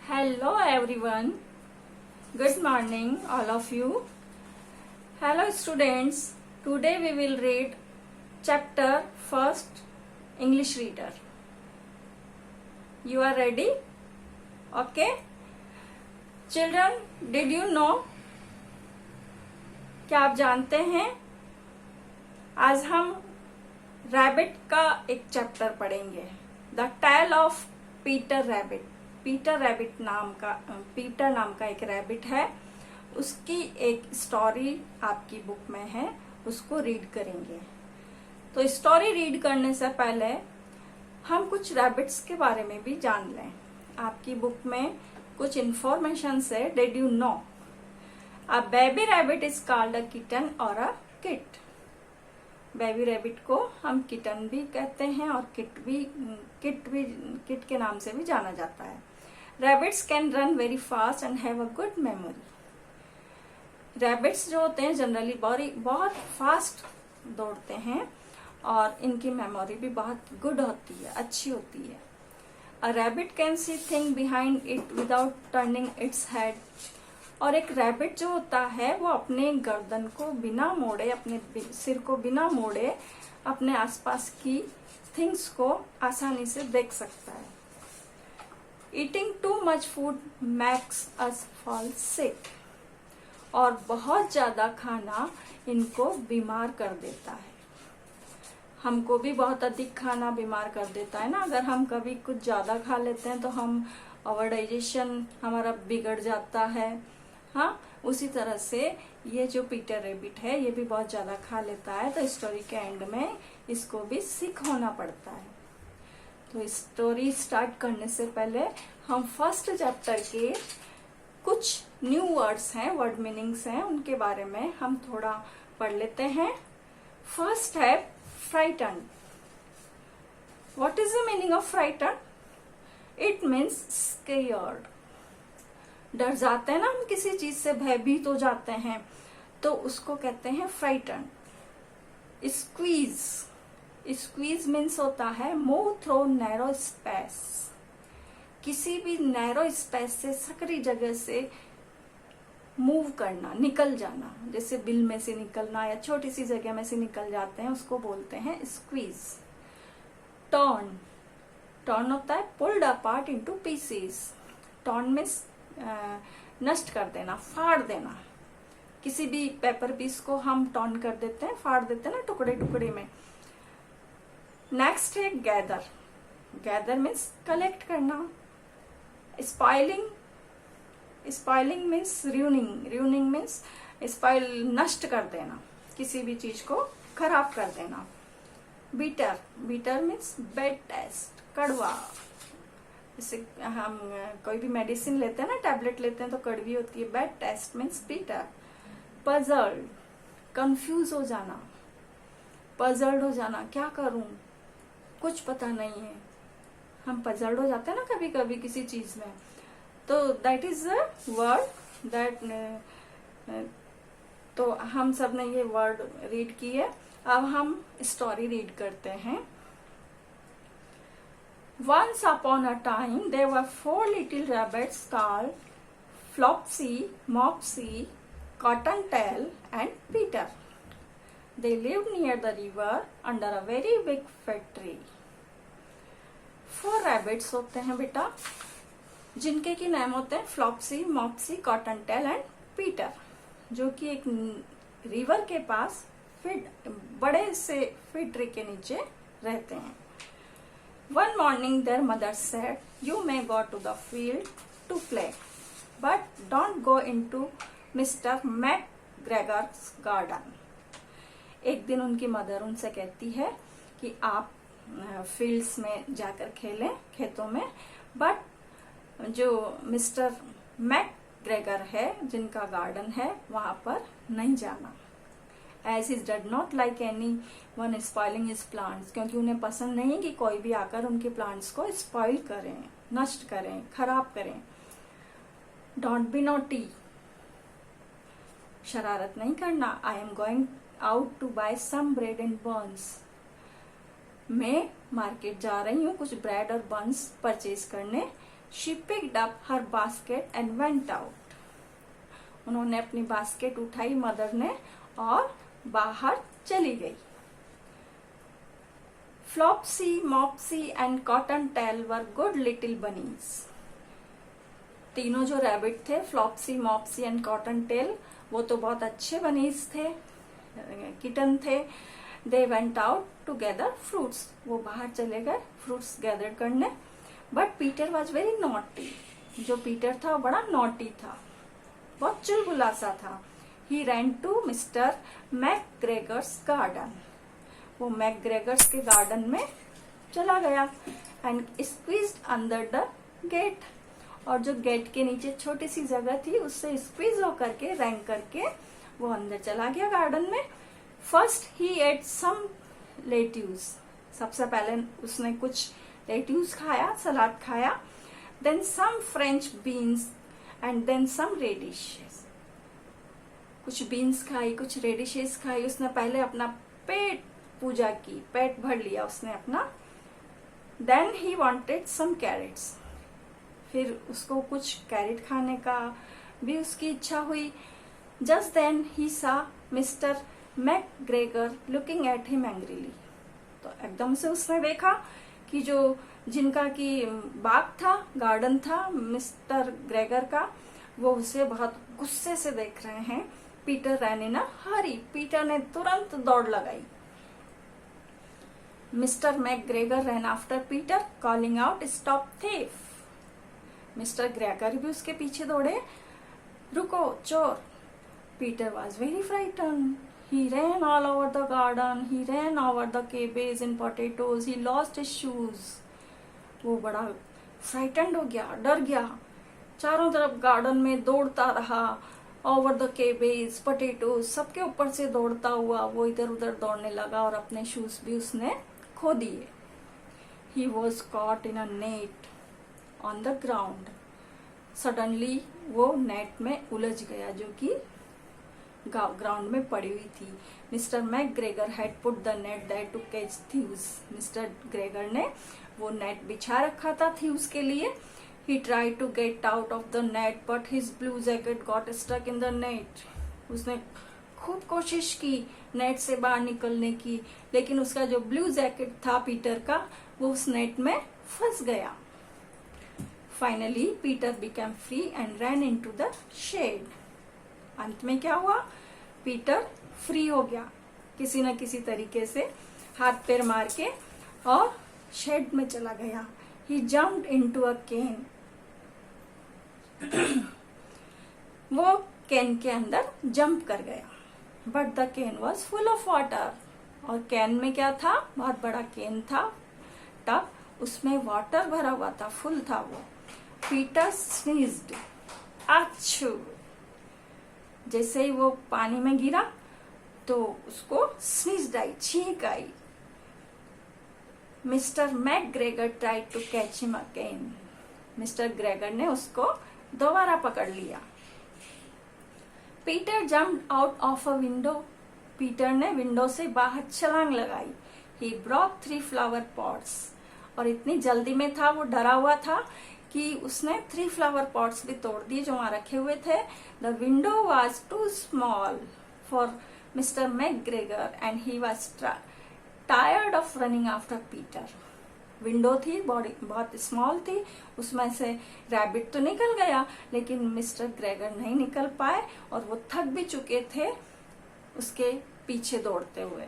Hello everyone. Good morning all of you. Hello students. Today we will read chapter first English reader. You are ready? Okay. Children, did you know? क्या आप जानते हैं आज हम rabbit का एक chapter पढ़ेंगे. The tale of Peter Rabbit. Peter नाम का एक रैबिट है. उसकी एक स्टोरी आपकी बुक में है, उसको रीड करेंगे. तो स्टोरी रीड करने से पहले हम कुछ रैबिट्स के बारे में भी जान लें. आपकी बुक में कुछ इंफॉर्मेशन है. Did you know a baby rabbit is called a kitten और अ किट. बेबी रैबिट को हम किटन भी कहते हैं और किट के नाम से भी जाना जाता है. Rabbits can run very fast and have a good memory. Rabbits जो होते हैं जनरली बहुत फास्ट दौड़ते हैं और इनकी मेमोरी भी बहुत गुड होती है, अच्छी होती है. A rabbit can see thing behind it without turning its head. और एक रैबिट जो होता है वो अपने गर्दन को बिना मोड़े, अपने सिर को बिना मोड़े अपने आसपास की थिंग्स को आसानी से देख सकता है. Eating too much food makes us fall sick. और बहुत ज्यादा खाना इनको बीमार कर देता है. हमको भी बहुत अधिक खाना बीमार कर देता है ना. अगर हम कभी कुछ ज्यादा खा लेते हैं तो आवर डाइजेशन हमारा बिगड़ जाता है. हाँ, उसी तरह से ये जो पीटर रैबिट है ये भी बहुत ज्यादा खा लेता है. तो स्टोरी के एंड में इसको भी सिक होना पड़ता है. तो स्टोरी स्टार्ट करने से पहले हम फर्स्ट चैप्टर के कुछ न्यू वर्ड्स हैं, वर्ड मीनिंग्स हैं, उनके बारे में हम थोड़ा पढ़ लेते हैं. फर्स्ट है frighten. What is the meaning of frighten? It means scared. डर जाते हैं ना हम, किसी चीज से भयभीत हो जाते हैं तो उसको कहते हैं फ्राइटन. स्क्वीज. स्क्वीज मीन्स होता है मूव थ्रू नैरो स्पेस. किसी भी नैरो स्पेस से, सकरी जगह से मूव करना, निकल जाना. जैसे बिल में से निकलना या छोटी सी जगह में से निकल जाते हैं, उसको बोलते हैं स्क्वीज. टर्न. टर्न होता है pulled apart into pieces. Turn means नष्ट कर देना, फाड़ देना. किसी भी पेपर पीस को हम टर्न कर देते हैं, फाड़ देते हैं ना टुकड़े टुकड़े में. नेक्स्ट है गैदर. गैदर मीन्स कलेक्ट करना. Spoiling. Spoiling means ruining. Ruining means spoil, नष्ट कर देना, किसी भी चीज को खराब कर देना. Bitter. Bitter means bad taste, कड़वा. जैसे हम कोई भी मेडिसिन लेते हैं ना, टैबलेट लेते हैं तो कड़वी होती है. Bad taste means bitter. Puzzled. Confuse हो जाना, पजल्ड हो जाना, क्या करूं, कुछ पता नहीं है. हम पजल्ड हो जाते हैं ना कभी कभी किसी चीज में. तो that is the word that. तो हम सब ने ये वर्ड रीड किए. अब हम स्टोरी रीड करते हैं. Once upon a time, there were 4 little rabbits called Flopsy, Mopsy, Cottontail, and Peter. They lived near the river under a very big fig tree. 4 rabbits होते हैं बेटा, जिनके की नाम होते हैं फ्लॉप्सी, मॉप्सी, कॉटनटेल एंड पीटर, जो कि एक रिवर के पास बड़े से फिग ट्री के नीचे रहते हैं. One morning their mother said, "You may go to the field to play, but don't go into Mr. McGregor's garden." एक दिन उनकी मदर उनसे कहती है कि आप फील्ड्स में जाकर खेलें, खेतों में, बट जो मिस्टर मैकग्रेगर है, जिनका गार्डन है, वहां पर नहीं जाना. As he did not like anyone spoiling his plants, क्योंकि उन्हें पसंद नहीं कि कोई भी आकर उनके प्लांट्स को स्पॉइल करें, नष्ट करें, खराब करें. Don't be naughty. शरारत नहीं करना. I am going out to buy some bread and buns. मैं मार्केट जा रही हूँ कुछ ब्रेड और बन्स परचेज करने. She picked up her basket and went out. उन्होंने अपनी बास्केट उठाई मदर ने और बाहर चली गई। Flopsy, Mopsy and Cottontail were good little bunnies. तीनों जो रैबिट थे, Flopsy, Mopsy and Cottontail, वो तो बहुत अच्छे बनीज थे, किटन थे। They went out to gather fruits. वो बाहर चले गए फ्रूट्स गैदर करने। But Peter was very naughty. जो पीटर था वो बड़ा नॉटी था, बहुत चुलबुला सा था। He ran to Mr McGregor's garden. वो मैकग्रेगर्स के गार्डन में चला गया and squeezed under the gate. और जो गेट के नीचे छोटी सी जगह थी उससे स्क्वीज होकर के, रैंक करके वो अंदर चला गया गार्डन में। First he ate some lettuce. सबसे पहले उसने कुछ लेट्यूज खाया, सलाद खाया। Then some French beans and then some radishes. कुछ बीन्स खाई, कुछ रेडिशेस खाई। उसने पहले अपना पेट पूजा की, पेट भर लिया उसने अपना। Then he wanted some carrots. फिर उसको कुछ कैरेट खाने का भी उसकी इच्छा हुई। जस्ट देन ही सा mister McGregor looking at him angrily. तो एकदम से उसने देखा कि जो जिनका की बाग था, गार्डन था मिस्टर ग्रेगर का, वो उसे बहुत गुस्से से देख रहे हैं। पीटर रैन इन अ हरी। पीटर ने तुरंत दौड़ लगाई। मिस्टर मैकग्रेगर रैन after Peter calling out stop thief. Mister Gregor भी उसके पीछे दौड़े, रुको चोर। Peter was very frighten. He ran all over the garden. He ran over the cabbage and potatoes. He lost his shoes. वो बड़ा frightened हो गया, डर गया। चारों तरफ गार्डन में दौड़ता रहा। ओवर द केबेज, पोटैटोज, सबके ऊपर से दौड़ता हुआ वो इधर उधर दौड़ने लगा और अपने शूज भी उसने खो दिए। He was caught in a net on the ground. Suddenly वो नेट में उलझ गया जो कि ग्राउंड में पड़ी हुई थी। Mister McGregor had put the net there to catch thieves. Mister Gregor ने वो नेट बिछा रखा था थीव्स के लिए। He tried to get out of the net but his blue jacket got stuck in the net. उसने खूब कोशिश की नेट से बाहर निकलने की, लेकिन उसका जो ब्लू जैकेट था पीटर का, वो उस नेट में फंस गया। Finally Peter became free and ran into the shed. अंत में क्या हुआ? पीटर फ्री हो गया किसी न किसी तरीके से, हाथ पैर मार के, और शेड में चला गया। ही जम्प्ड इनटू अ कैन। वो कैन के अंदर जंप कर गया। But the can was full of water. और कैन में क्या था? बहुत बड़ा कैन था, टब, उसमें वाटर भरा हुआ था, फुल था वो। पीटर स्नीज्ड। अच्छू। जैसे ही वो पानी में गिरा तो उसको स्नीज आई, छींक आई। Mr McGregor tried to catch him again. Mr Gregor ने उसको दोबारा पकड़ लिया। Peter jumped out of a window. Peter ने विंडो से बाहर छलांग लगाई। He broke 3 flower pots. और इतनी जल्दी में था, वो डरा हुआ था कि उसने 3 फ्लावर पॉट्स भी तोड़ दिए जो वहां रखे हुए थे। The window was too small for Mister McGregor and he was tired of running after Peter. Window थी, बॉडी बहुत स्मॉल थी, उसमें से रैबिट तो निकल गया, लेकिन मिस्टर ग्रेगर नहीं निकल पाए और वो थक भी चुके थे उसके पीछे दौड़ते हुए।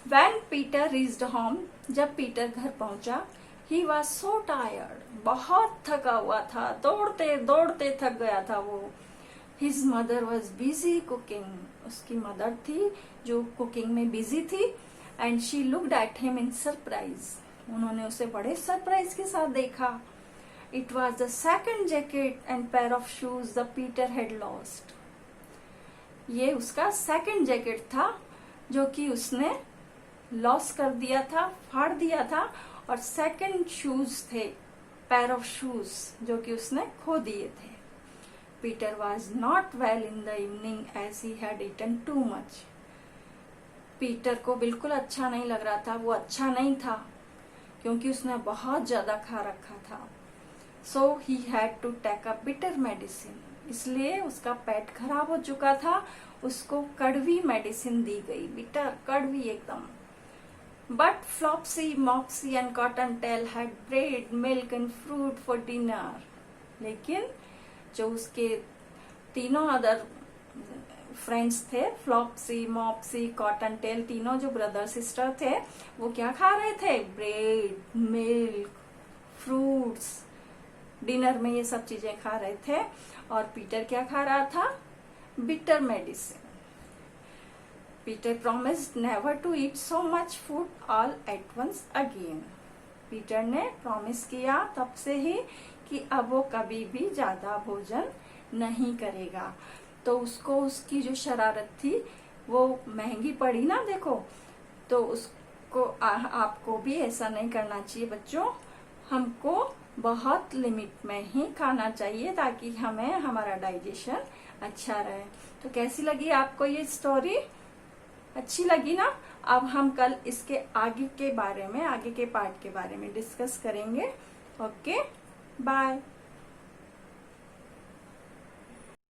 When Peter reached home, जब पीटर घर पहुंचा, he was so tired, बहुत थका हुआ था, दौड़ते दौड़ते थक गया था वो। His mother was busy cooking. उसकी मदर थी जो कुकिंग में बिजी थी। And she looked at him in surprise. उन्होंने उसे बड़े सरप्राइज के साथ देखा। It was the second jacket and pair of shoes the Peter had lost. ये उसका सेकंड जैकेट था जो कि उसने लॉस कर दिया था, फाड़ दिया था, और सेकंड शूज थे, पेयर ऑफ शूज, जो कि उसने खो दिए थे। Peter was not well in the evening as he had eaten too much. Peter को बिल्कुल अच्छा नहीं लग रहा था, वो अच्छा नहीं था क्योंकि उसने बहुत ज्यादा खा रखा था। So he had to take a bitter medicine, इसलिए उसका पेट खराब हो चुका था, उसको कड़वी मेडिसिन दी गई, बिटर कड़वी एकदम। But Flopsy, Mopsy and Cottontail had bread, milk and fruit for dinner. लेकिन जो उसके तीनों अदर फ्रेंड्स थे, फ्लॉप्सी, मॉप्सी, कॉटनटेल, तीनों जो ब्रदर सिस्टर थे, वो क्या खा रहे थे? ब्रेड, मिल्क, फ्रूट्स, डिनर में ये सब चीजें खा रहे थे। और पीटर क्या खा रहा था? Bitter medicine. Peter promised never to eat so much food all at once again. Peter ने प्रॉमिस किया तब से ही कि अब वो कभी भी ज्यादा भोजन नहीं करेगा। तो उसको उसकी जो शरारत थी वो महंगी पड़ी ना, देखो। तो उसको आपको भी ऐसा नहीं करना चाहिए बच्चों, हमको बहुत लिमिट में ही खाना चाहिए ताकि हमें हमारा डाइजेशन अच्छा रहे। तो कैसी लगी आपको ये स्टोरी? अच्छी लगी ना? अब हम कल इसके आगे के बारे में, आगे के पार्ट के बारे में डिस्कस करेंगे। Okay, bye.